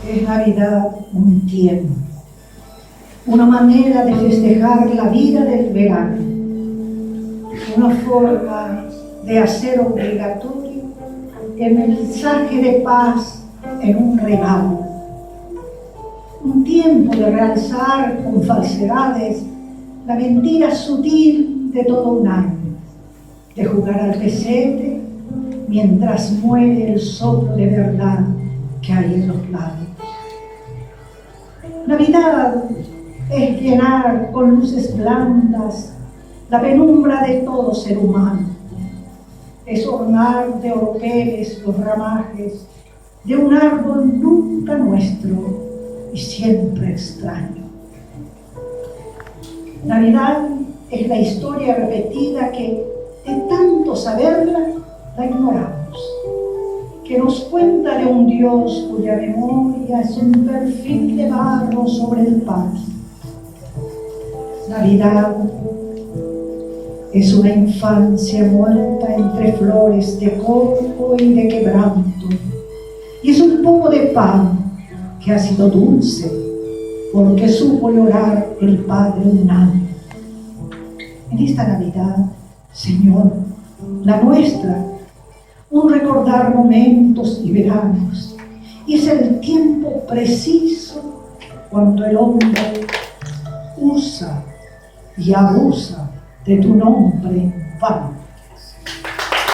Es Navidad un tiempo, una manera de festejar la vida del verano, una forma de hacer obligatorio el mensaje de paz en un regalo, un tiempo de realzar con falsedades la mentira sutil de todo un año, de jugar al pesebre mientras muere el soplo de verdad que hay en los labios. Navidad es llenar con luces blandas la penumbra de todo ser humano. Es ornar de oropeles los ramajes de un árbol nunca nuestro y siempre extraño. Navidad es la historia repetida que, de tanto saberla, la ignoramos, que nos cuenta de un Dios cuya memoria es un perfil de barro sobre el patio. Navidad es una infancia muerta entre flores de coco y de quebranto, y es un poco de pan que ha sido dulce porque supo llorar el Padre un año. En esta Navidad, Señor, la nuestra, un recordar momentos y veranos, y es el tiempo preciso cuando el hombre usa y abusa de tu nombre en vano.